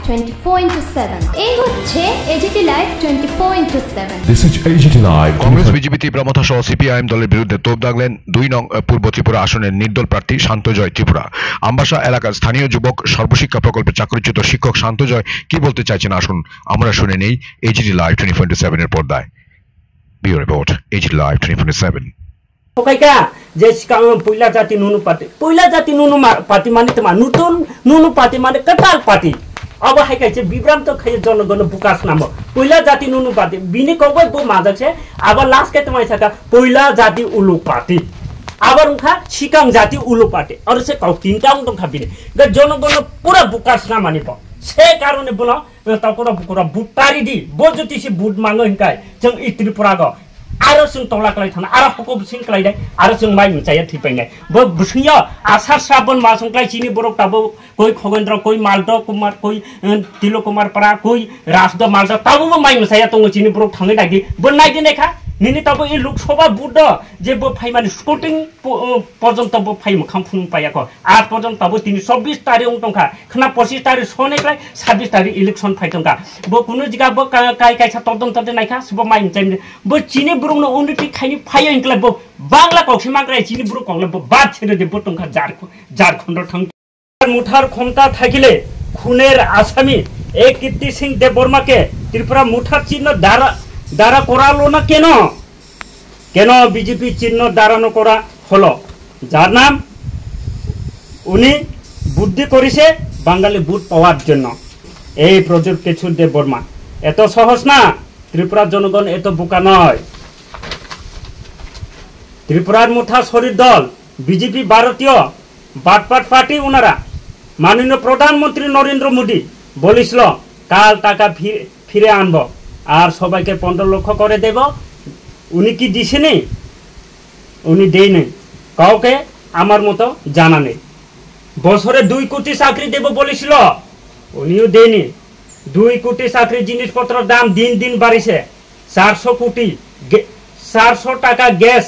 24/7 এই হচ্ছে AGT live 24/7 This is AGT Live। Congress BJP Tipra Motha সহ সিপিআইএম দলের বিরুদ্ধে তোপ দাগলেন 2 নং পূর্ব ত্রিপুরা আসনের নির্দল প্রার্থী শান্তজয় ত্রিপুরা। আমবাসা এলাকার স্থানীয় যুবক সর্বশিক্ষা প্রকল্পে চাকরিচ্যুত শিক্ষক শান্তজয় কি বলতে চাইছেন আসুন আমরা শুনে নেই এজিটি লাইভ 24/7 এর পর্দায়। Bureau report AGT live 24/7। ওকাইকা যে পয়লা জাতি নুনু পার্টি মানে তোমার নতুন নুনু পার্টি মানে কাটাল পার্টি अब हाइकाइसे विभ्रांत खाइ जनगण बुकास नाम पहिला जाति नुनु पार्टी बिनि कबो बो माजाछे अब लास्ट के तमाइ सका पहिला जाति उलु पार्टी अब उनका सिकांग जाति उलु पार्टी और से कौ तीनटा उन खाबिने ग जनगण पूरा बुकास नाम मानि प से कारणे बोला तकोरा बुकुरा बुटारी दि बो जतिसे बुट मांगो हिकाय जों इ त्रिपुरा ग आरो जों तलाकलाय थाना आरो हकब सिं क्लायदे आरो जों माइ मुचाया थिपायनाय बो बुसिया आसार श्रावण मासं क्लाय चिनि बरक ताबो कोई खगेन्द्र कोई मालद कुमार कोई तिलो कुमार परा कोई राजद मालद ताबो माइ मुचाया तंग चिनि बरक थाङै दागि बो नायदि नेखा निनि ताबो इ लोकसभा बुट जे बो फाइ माने स्कोटिं पर्यन्त बो फाइ मखाम फुन पायाको आज पर्यन्त बो 24 तारिख उंटंखा खना 25 तारिख सोनेक्लाय 26 तारिख इलेक्सन फाइटंका बो कुनु जिगा बो काय कायसा तदन्त दे नायखा सब माइ मुचाय बो चिनि बुरुंनो उन्नति खाइनि फायो इनक्लाय बो बांला कौसि माग्राय चिनि बुरु कंगले बो बात छेदे दे बो टंखा झारखंड थां मुठार क्षमता থাকিলে খুনের আসামি এক কীর্তি সিং দেববর্মাকে ত্রিপুরা মুঠার চিহ্ন দ্বারা করালো না কেন কেন বিজেপি চিহ্ন দাঁড়ানো করা হলো যার নাম উনি বুদ্ধি করেছে বাঙালি ভোট পাওয়ার জন্য এই প্রজেক্ট কেশর দেববর্মা এত সহজ না ত্রিপুরার জনগণ এত বোকা নয় ত্রিপুরার মুঠা শরীর দল বিজেপি ভারতীয় বাটপাট পার্টি ওনারা माननीय प्रधानमंत्री नरेंद्र मोदी বলেছিল কাল টাকা ফিরে আনবো আর সবাইকে 15 লক্ষ করে দেব উনি কি দিছেনি উনি দেয়নি কাউকে আমার মতো জানা নেই বছরে 2 কোটি চাকরি দেব বলেছিল উনিও দেয়নি 2 কোটি চাকরি জিনিসপত্রের দাম দিন দিন বাড়িছে 400 টাকা গ্যাস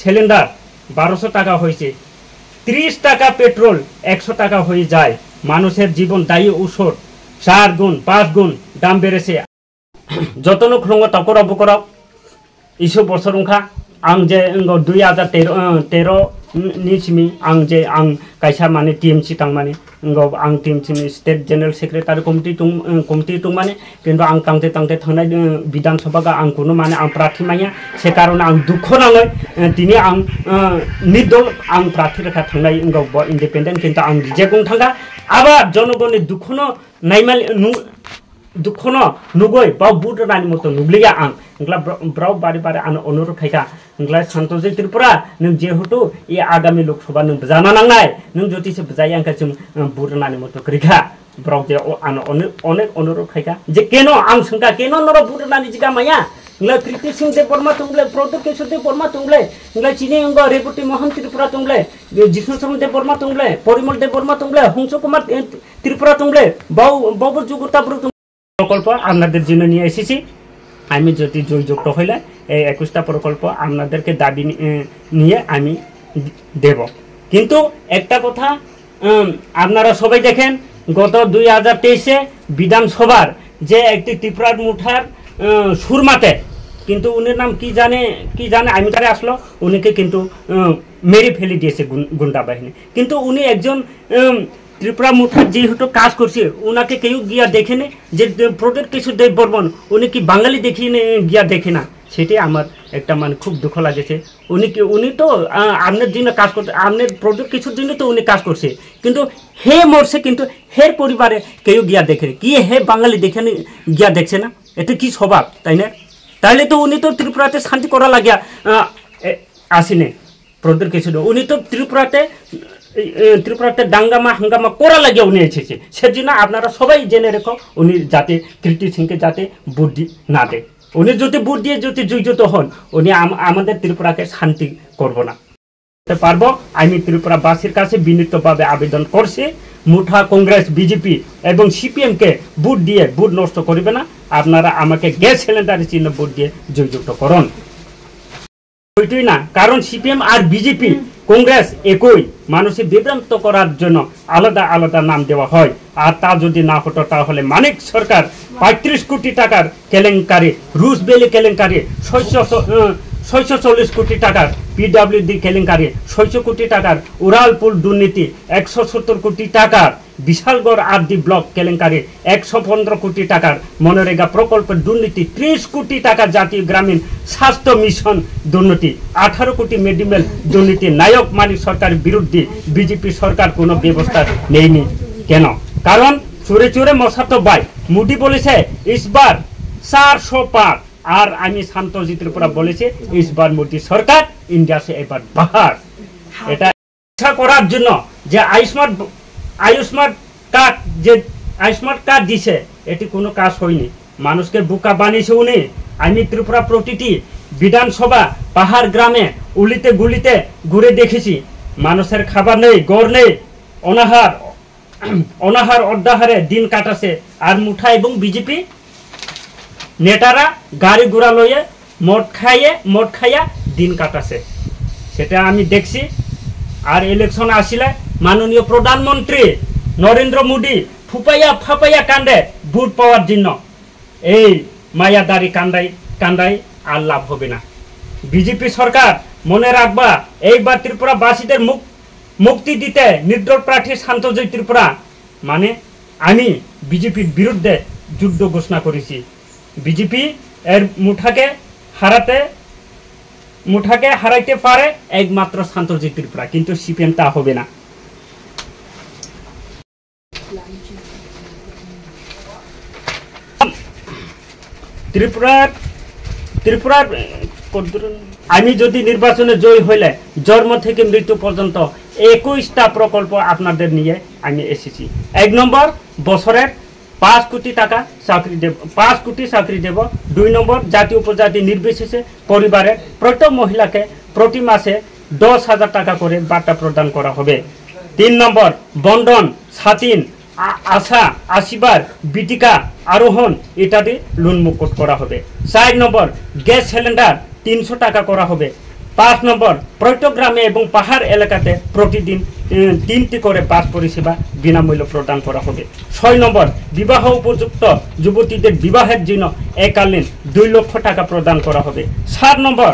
সিলিন্ডার 1200 টাকা হয়েছে 30 টাকা পেট্রোল 100 টাকা হয়ে যায় মানুষের জীবন দায়ী ঔষধ 4 গুণ 5 গুণ দাম বেড়েছে যতনো খঙ্গ তকরা বকরা ইসো বছরংখা आं जे 2013 निसिमि आं जे आं कायसा माने टीएमसी तांमाने आं TMC state general secretary committee माने किन्तु आं तांते थांनाय विधानसभा आं कुनो माने आं प्रार्थी माया से कारण आं दुख नाङै दिनै आं निदल आं प्रार्थी रेखा थांनाय इंडिपेंडेंट किन्तु आं रिजेक्ट थांगा आबा जनगणनि दुखनो नायमाल दुखनो नुगै बाव बुट रानि मतो नुग्लिया आं इंग्ला ब्राव बारे बारे आं अनुरोध खायखा इंग्ला शान्तजय त्रिपुरा नों जेहेतु ए आगामी लोकसभा नों जाना नांनाय नों जतिसे बजाय आंखा जों बुट रानि मतो करिखा ब्राव जे आं अनेक अनुरोध खायखा जे केनो आं संका केनो नरो बुट रानि जिगा माया इंग्ला कृति सिंह देबबर्मा तुंगले प्रदीप केशर देबबर्मा तुंगले इंग्ला चिनि अंग रेवती मोहन त्रिपुरा तुंगले जिष्णु चरण देबबर्मा तुंगले परिमल देबबर्मा तुंगले हंस कुमार त्रिपुरा तुंगले बाव जुगुता प्रकल्प আপনাদের জন্য নিয়ে এসেছি আমি যদি জয়যুক্ত হইলে এই 21টা প্রকল্প আপনাদেরকে দাবি নিয়ে আমি দেব কিন্তু একটা কথা আপনারা সবাই দেখেন গত 2023 এ বিধানসভার যে একটি ত্রিপুরার মুঠার সুরমাতে কিন্তু উনির নাম কি জানে আমি তারে আসলো উনিকে কিন্তু মেরে ফেলে দিয়েছে গুন্ডা বাহিনী কিন্তু উনি একজন त्रिपुरा मुठा जेहेतु काज करছে उनाके केउ गिया देखेने जे प्रोजेक्ट केशर देबबर्मन उनी कि बांगाली देखिने गिया देखे ना सेटाই আমার একটা মানে খুব দুঃখ লাগেছে উনি তো আমনের জন্য কাজ করতে আমনের প্রজেক্ট কেশর জন্য তো উনি কাজ করছে কিন্তু হে মরছে কিন্তু হের পরিবারে কেউ গিয়া দেখে কি হে বাঙালি দেখেনে গিয়া দেখছে না এটা কি স্বভাব তাই না তাইলে তো উনি তো ত্রিপুরাতে শান্তি করা লাগিয়া আসেনে প্রজেক্ট কেশর উনি তো ত্রিপুরাতে দাঙ্গামা হাঙ্গামা করা লাগিয়া উনি এসেছে সেজন্য আপনারা সবাই জেনে রেখো উনি যাতে কীর্তি সিংকে যাতে বুদ্ধি না দেয় উনি যদি বুদ্ধি দিয়ে যদি জয়যুক্ত হন উনি আমাদের ত্রিপুরাকে শান্তি করব না পারবো আমি ত্রিপুরাবাসীর কাছে বিনীতভাবে আবেদন করছি মুঠা কংগ্রেস বিজেপি এবং সিপিএম কে ভোট দিয়ে ভোট নষ্ট করবে না আপনারা আমাকে গ্যাস সিলিন্ডারের চিহ্ন ভোট দিয়ে জয়যুক্ত করুন ওইটাই না কারণ সিপিএম আর বিজেপি কংগ্রেস একই মানুষের বিভ্রান্ত করার জন্য আলাদা আলাদা নাম দেওয়া হয়। আর তা যদি না হতো তাহলে মানিক সরকার 35 কোটি টাকার কেলেঙ্কারি, রুশবেলি কেলেঙ্কারি, 640 কোটি টাকার পিডব্লিউডি কেলেঙ্কারি, 600 কোটি টাকার উড়ালপুল দুর্নীতি, 170 কোটি টাকার বিশালগড় আরডি ব্লক কেলেঙ্কারি, 115 কোটি টাকার মনরেগা প্রকল্পের দুর্নীতি, 30 কোটি টাকা জাতীয় গ্রামীণ স্বাস্থ্য মিশন দুর্নীতি, 18 কোটি মেডিকেল দুর্নীতি। নায়ক মানিক সরকারের বিরুদ্ধে বিজেপি সরকার কোনো ব্যবস্থা নেয়নি কেন? কারণ চোরে চোরে মশা তো বাই। মোদি বলেছে ইসবার 400 পার, আর আমি শান্তজি ত্রিপুরা বলেছি ইসবার মোদি সরকার ইন্ডিয়া সে এবার বাহার। এটা ইচ্ছা করার জন্য যে আয়ুষ্মান কার্ড দিছে, এটি কোনো কাজ হয়নি। মানুষকে বোকা বানিয়েছে উনি। আমি ত্রিপুরা প্রতিটি বিধানসভা পাহাড় গ্রামে উলিতে গুলিতে ঘুরে দেখেছি, মানুষের খাবার নেই, গড় নেই, অনাহার অর্ধাহারে দিন কাটাছে। আর মুঠা এবং বিজেপি নেতারা গাড়ি ঘোড়া লইয়ে মদ খাইয়া দিন কাটাছে, সেটা আমি দেখছি। আর ইলেকশন আসিলে মাননীয় প্রধানমন্ত্রী নরেন্দ্র মোদী ফুপাইয়া কান্দে ভোট পাওয়ার জন্য। এই মায়াদারি কান্দাই আর লাভ হবে না। বিজেপি সরকার মনে রাখবা, এইবার ত্রিপুরাবাসীদের মুক্তি দিতে নির্দল প্রার্থী শান্তজয় ত্রিপুরা মানে আমি বিজেপির বিরুদ্ধে যুদ্ধ ঘোষণা করেছি। বিজেপি এর মুঠাকে হারাইতে পারে একমাত্র শান্তজয় ত্রিপুরা, কিন্তু সিপিএম তা হবে না। ত্রিপুরার আমি যদি নির্বাচনে জয়ী হইলে জন্ম থেকে মৃত্যু পর্যন্ত 21টা প্রকল্প আপনাদের নিয়ে আমি এসেছি। 1 নম্বর, বছরের 5 কোটি টাকা চাকরি দেব, 5 কোটি চাকরি দেব। 2 নম্বর, জাতি উপজাতি নির্বিশেষে পরিবারের প্রত্যেক মহিলাকে প্রতি মাসে 10,000 টাকা করে ভাতা প্রদান করা হবে। 3 নম্বর, বন্ধন, স্বাধীন, আশা, আশীর্বাদ, বিটিকা, আরোহণ ইত্যাদি লোন মুকুট করা হবে। 4 নম্বর, গ্যাস সিলিন্ডার 300 টাকা করা হবে। 5 নম্বর, প্রত্যেক গ্রামে এবং পাহাড় এলাকাতে প্রতিদিন 3টি করে বাস পরিষেবা বিনামূল্য প্রদান করা হবে। 6 নম্বর, বিবাহ উপযুক্ত যুবতীদের বিবাহের জন্য এককালীন 2 লক্ষ টাকা প্রদান করা হবে। 7 নম্বর,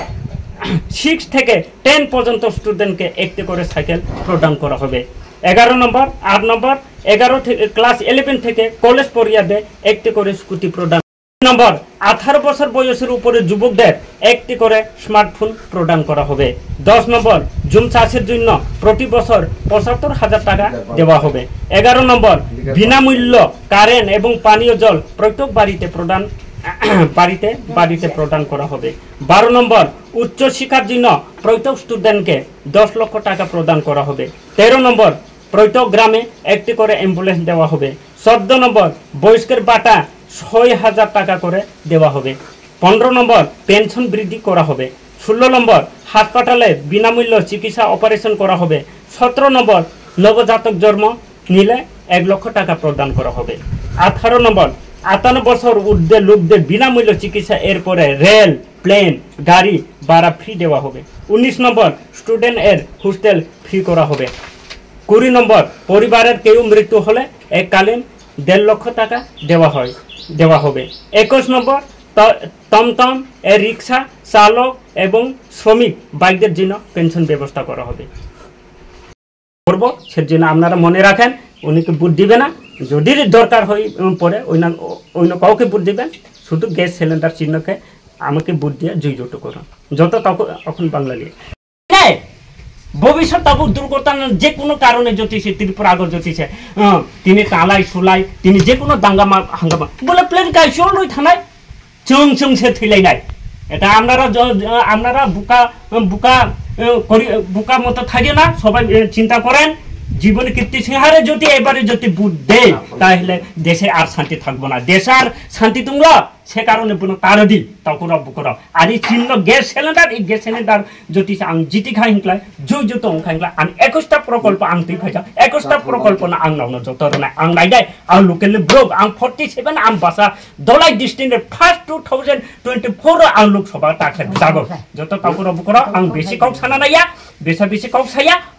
6 থেকে 10 পর্যন্ত স্টুডেন্টকে একটি করে সাইকেল প্রদান করা হবে। 11 নম্বর, 8 নম্বর, 11 থেকে ক্লাস 11 থেকে কলেজ পর্যায়ে একটি করে স্কুটি প্রদান। নম্বর, 18 বছর বয়সের উপরে যুবকদের একটি করে স্মার্টফোন প্রদান করা হবে। 10 নম্বর, জুম চাষের জন্য প্রতি বছর 75,000 টাকা দেওয়া হবে। 11 নম্বর, বিনামূল্য কারেন্ট এবং পানীয় জল প্রত্যেক বাড়িতে প্রদান করা হবে। 12 নম্বর, উচ্চ শিক্ষার জন্য প্রত্যেক স্টুডেন্টকে 10 লক্ষ টাকা প্রদান করা হবে। 13 নম্বর, প্রত্যেক গ্রামে একটি করে অ্যাম্বুলেন্স দেওয়া হবে। 14 নম্বর, বয়স্কের ভাতা 6,000 টাকা করে দেওয়া হবে। 15 নম্বর, পেনশন বৃদ্ধি করা হবে। 16 নম্বর, হাসপাতালে বিনামূল্য চিকিৎসা অপারেশন করা হবে। 17 নম্বর, নবজাতক জন্ম নিলে 1 লক্ষ টাকা প্রদান করা হবে। 18 নম্বর, 58 বছর ঊর্ধ্বে লোকদের বিনামূল্য চিকিৎসা, এরপরে রেল, প্লেন, গাড়ি ভাড়া ফ্রি দেওয়া হবে। 19 নম্বর, স্টুডেন্ট এর হোস্টেল ফ্রি করা হবে। 20 নম্বর, পরিবারের কেউ মৃত্যু হলে এককালীন 1.5 লক্ষ টাকা দেওয়া হবে। 21 নম্বর, টমটম এর রিক্সা চালক এবং শ্রমিক বাইকদের জন্য পেনশন ব্যবস্থা করা হবে। করবো সেজন্য আপনারা মনে রাখেন, উনিকে ভোট দিবে না, যদি দরকার হয়ে পড়ে অন্য কাউকে ভোট দিবেন, শুধু গ্যাস সিলিন্ডার চিহ্নকে আমাকে ভোট দিয়ে জয়যুক্ত করুন, যত তখন বাংলা নিয়ে ভবিষ্যৎ তাবু দুর্ঘটনা যে কোনো কারণে জ্যোতিষে ত্রিপুরা আগর জ্যোতিষে তিনি টালাই সুলাই তিনি যে কোনো দাঙ্গামা হাঙ্গামা বলে প্লেন গাইছিল ওই থানায় চং সে থইলাই নাই। এটা আপনারা বুকা মতো থাকে না, সবাই চিন্তা করেন জীবনে কীর্তি সিংহারে যদি এবারে যদি বুট দেয় তাহলে দেশে আর শান্তি থাকবো না। দেশে আর শান্তি তোমরা সে কারণে কোনো তারও দি তখন বুকরা আর এই চিহ্ন গ্যাস সিলিন্ডার, এই গ্যাস সিলিন্ডার যদি আং জিতি খাই হিংলায় জয় যত অং খাইংলা আং 21টা প্রকল্প আং তুই খাইছা 21টা প্রকল্প না আং নাও যত না আং নাই দেয় আং লোকেল ব্রোক আং 47 আং বাসা দলাই ডিস্ট্রিক্টের ফার্স্ট 2024 আং লোকসভা টাকা জাগো যত কাকুরা বুকরা আং বেশি কাউ সানা নাইয়া বেশি কাউ সাইয়া